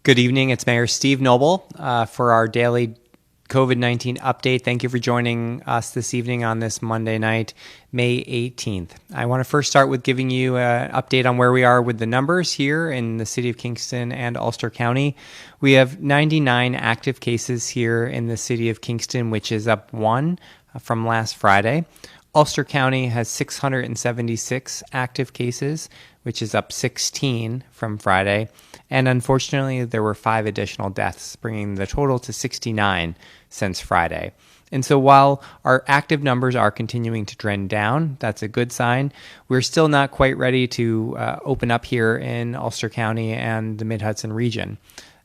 Good evening. It's Mayor Steve Noble for our daily COVID-19 update. Thank you for joining us this evening on this Monday night, May 18th. I want to first start with giving you an update on where we are with the numbers here in the City of Kingston and Ulster County. We have 99 active cases here in the City of Kingston, which is up 1 from last Friday. Ulster County has 676 active cases, which is up 16 from Friday. And unfortunately, there were 5 additional deaths, bringing the total to 69 since Friday. And so while our active numbers are continuing to trend down, that's a good sign. We're still not quite ready to open up here in Ulster County and the Mid-Hudson region.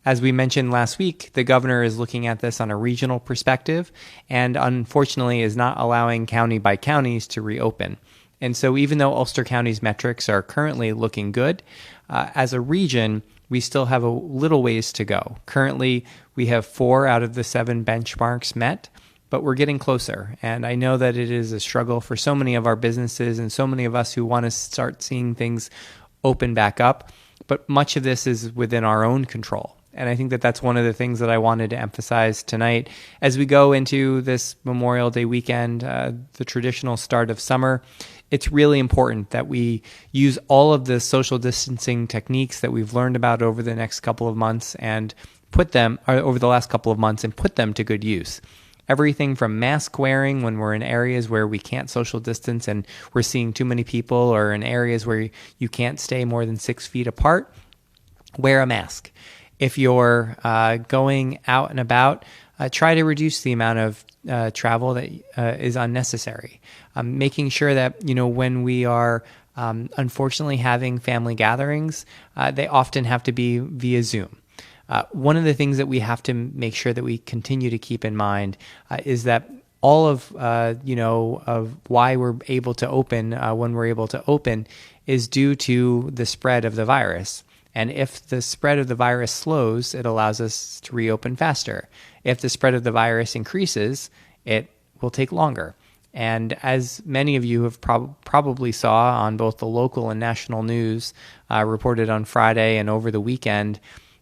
As we mentioned last week, the governor is looking at this on a regional perspective and unfortunately is not allowing county by counties to reopen. And so even though Ulster County's metrics are currently looking good, as a region, we still have a little ways to go. Currently, we have 4 out of the 7 benchmarks met, but we're getting closer. And I know that it is a struggle for so many of our businesses and so many of us who want to start seeing things open back up, but much of this is within our own control. And I think that that's one of the things that I wanted to emphasize tonight. As we go into this Memorial Day weekend, the traditional start of summer, it's really important that we use all of the social distancing techniques that we've learned about over the next couple of months and put them, or over the last couple of months, and put them to good use. Everything from mask wearing when we're in areas where we can't social distance and we're seeing too many people, or in areas where you can't stay more than 6 feet apart, wear a mask. If you're going out and about, try to reduce the amount of travel that is unnecessary. Making sure that, when we are unfortunately having family gatherings, they often have to be via Zoom. One of the things that we have to make sure that we continue to keep in mind is that all of of why we're able to open when we're able to open is due to the spread of the virus. And if the spread of the virus slows, it allows us to reopen faster. If the spread of the virus increases, it will take longer. And as many of you have probably saw on both the local and national news reported on Friday and over the weekend,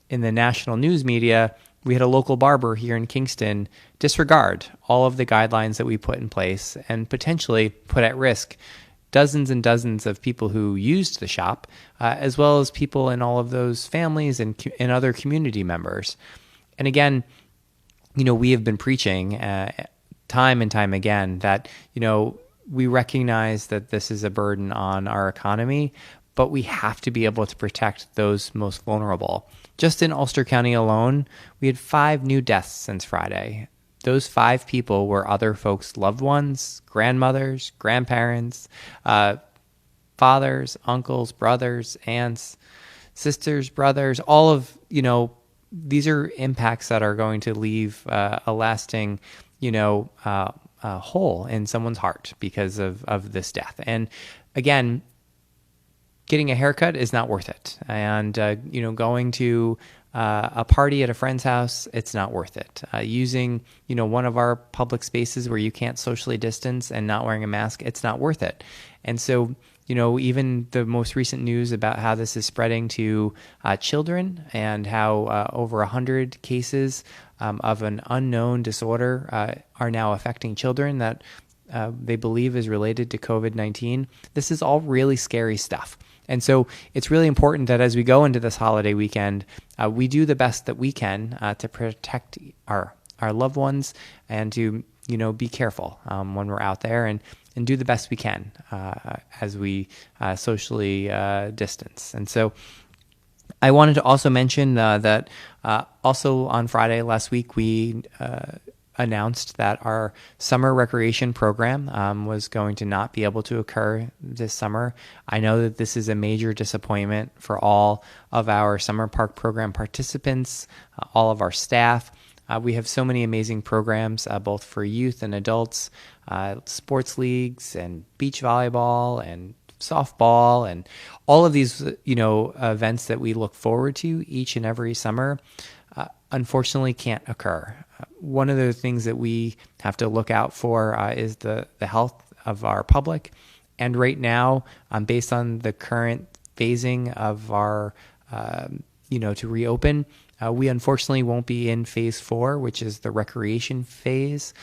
in the national news media, we had a local barber here in Kingston disregard all of the guidelines that we put in place and potentially put at risk dozens and dozens of people who used the shop, as well as people in all of those families and other community members. And again, we have been preaching time and time again that, we recognize that this is a burden on our economy, but we have to be able to protect those most vulnerable. Just in Ulster County alone, we had 5 new deaths since Friday. Those 5 people were other folks' loved ones, grandmothers, grandparents, fathers, uncles, brothers, aunts, sisters, brothers, all of, these are impacts that are going to leave a lasting, hole in someone's heart because of this death. And again, getting a haircut is not worth it. And, going to a party at a friend's house, it's not worth it. Using, one of our public spaces where you can't socially distance and not wearing a mask, it's not worth it. And so, even the most recent news about how this is spreading to children and how over 100 cases of an unknown disorder are now affecting children that they believe is related to COVID-19. This is all really scary stuff. And so it's really important that as we go into this holiday weekend, we do the best that we can to protect our loved ones and to, be careful when we're out there and do the best we can as we socially distance. And so I wanted to also mention that also on Friday last week, we announced that our summer recreation program was going to not be able to occur this summer. I know that this is a major disappointment for all of our summer park program participants, all of our staff. We have so many amazing programs, both for youth and adults, sports leagues and beach volleyball and softball and all of these, events that we look forward to each and every summer, unfortunately can't occur. One of the things that we have to look out for is the health of our public. And right now, based on the current phasing of our, to reopen, We unfortunately won't be in phase 4, which is the recreation phase,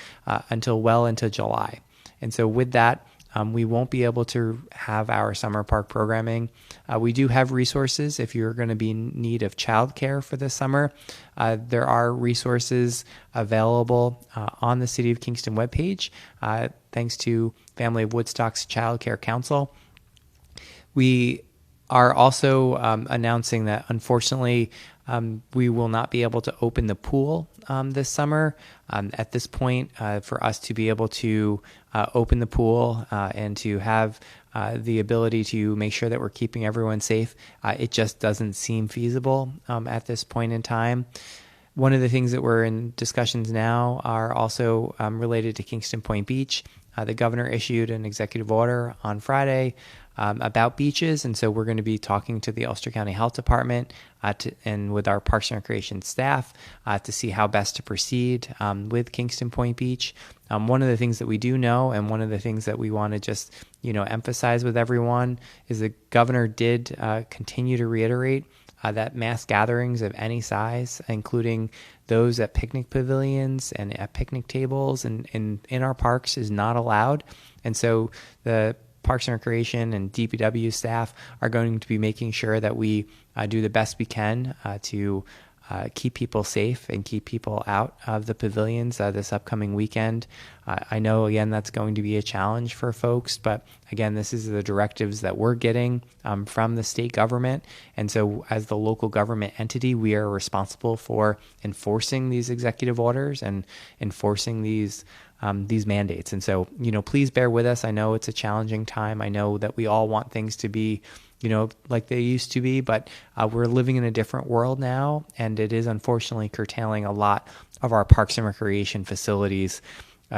until well into July. And so with that, we won't be able to have our summer park programming. We do have resources if you're going to be in need of childcare for this summer. There are resources available on the City of Kingston webpage, thanks to Family of Woodstock's Child Care Council. We are also announcing that, unfortunately, we will not be able to open the pool this summer. At this point, for us to be able to open the pool and to have the ability to make sure that we're keeping everyone safe, it just doesn't seem feasible at this point in time. One of the things that we're in discussions now are also related to Kingston Point Beach. The governor issued an executive order on Friday about beaches, and so we're going to be talking to the Ulster County Health Department and with our Parks and Recreation staff to see how best to proceed with Kingston Point Beach. One of the things that we do know, and one of the things that we want to just emphasize with everyone, is the governor did continue to reiterate that mass gatherings of any size, including those at picnic pavilions and at picnic tables and in our parks, is not allowed. And so the Parks and Recreation and DPW staff are going to be making sure that we do the best we can to keep people safe and keep people out of the pavilions this upcoming weekend. I know, again, that's going to be a challenge for folks, but again, this is the directives that we're getting from the state government. And so as the local government entity, we are responsible for enforcing these executive orders and enforcing these mandates. And so, please bear with us. I know it's a challenging time. I know that we all want things to be like they used to be, but we're living in a different world now, and it is unfortunately curtailing a lot of our parks and recreation facilities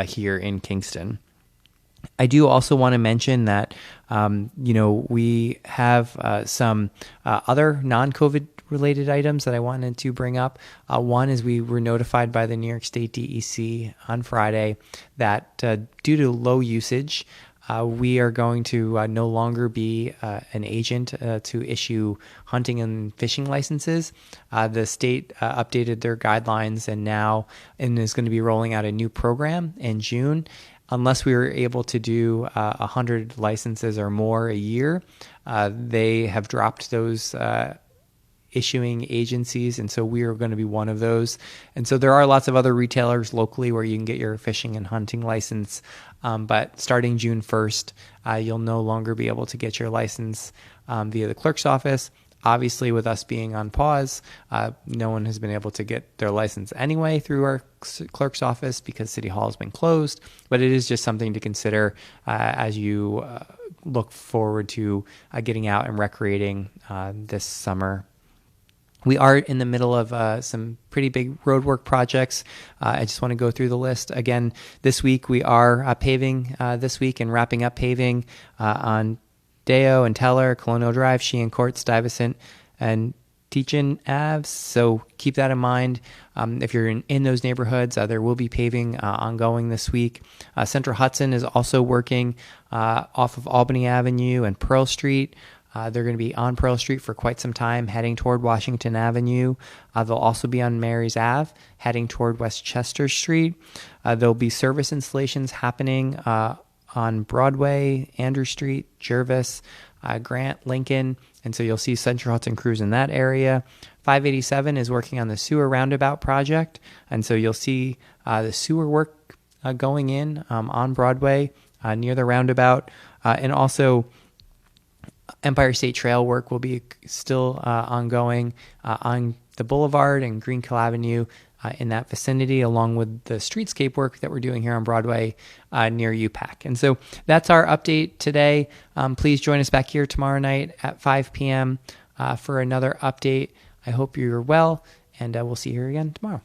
here in Kingston. I do also want to mention that, we have some other non-COVID related items that I wanted to bring up. One is we were notified by the New York State DEC on Friday that due to low usage, we are going to no longer be an agent to issue hunting and fishing licenses. The state updated their guidelines and is going to be rolling out a new program in June. Unless we were able to do 100 licenses or more a year, they have dropped those issuing agencies, and so we are going to be one of those. And so there are lots of other retailers locally where you can get your fishing and hunting license, but starting June 1st, you'll no longer be able to get your license via the clerk's office. Obviously, with us being on pause, no one has been able to get their license anyway through our clerk's office because City Hall has been closed, but it is just something to consider as you look forward to getting out and recreating this summer. We are in the middle of some pretty big roadwork projects. I just want to go through the list. Again, this week we are paving this week and wrapping up paving on Deo and Teller, Colonial Drive, Sheehan Court, Stuyvesant, and Teachin Ave. So keep that in mind. If you're in those neighborhoods, there will be paving ongoing this week. Central Hudson is also working off of Albany Avenue and Pearl Street. They're going to be on Pearl Street for quite some time, heading toward Washington Avenue. They'll also be on Mary's Ave, heading toward Westchester Street. There'll be service installations happening on Broadway, Andrew Street, Jervis, Grant, Lincoln, and so you'll see Central Hudson crews in that area. 587 is working on the sewer roundabout project, and so you'll see the sewer work going in on Broadway near the roundabout, and also Empire State Trail work will be still ongoing on the Boulevard and Greenkill Avenue in that vicinity, along with the streetscape work that we're doing here on Broadway near UPAC. And so that's our update today. Please join us back here tomorrow night at 5 p.m. For another update. I hope you're well, and we'll see you here again tomorrow.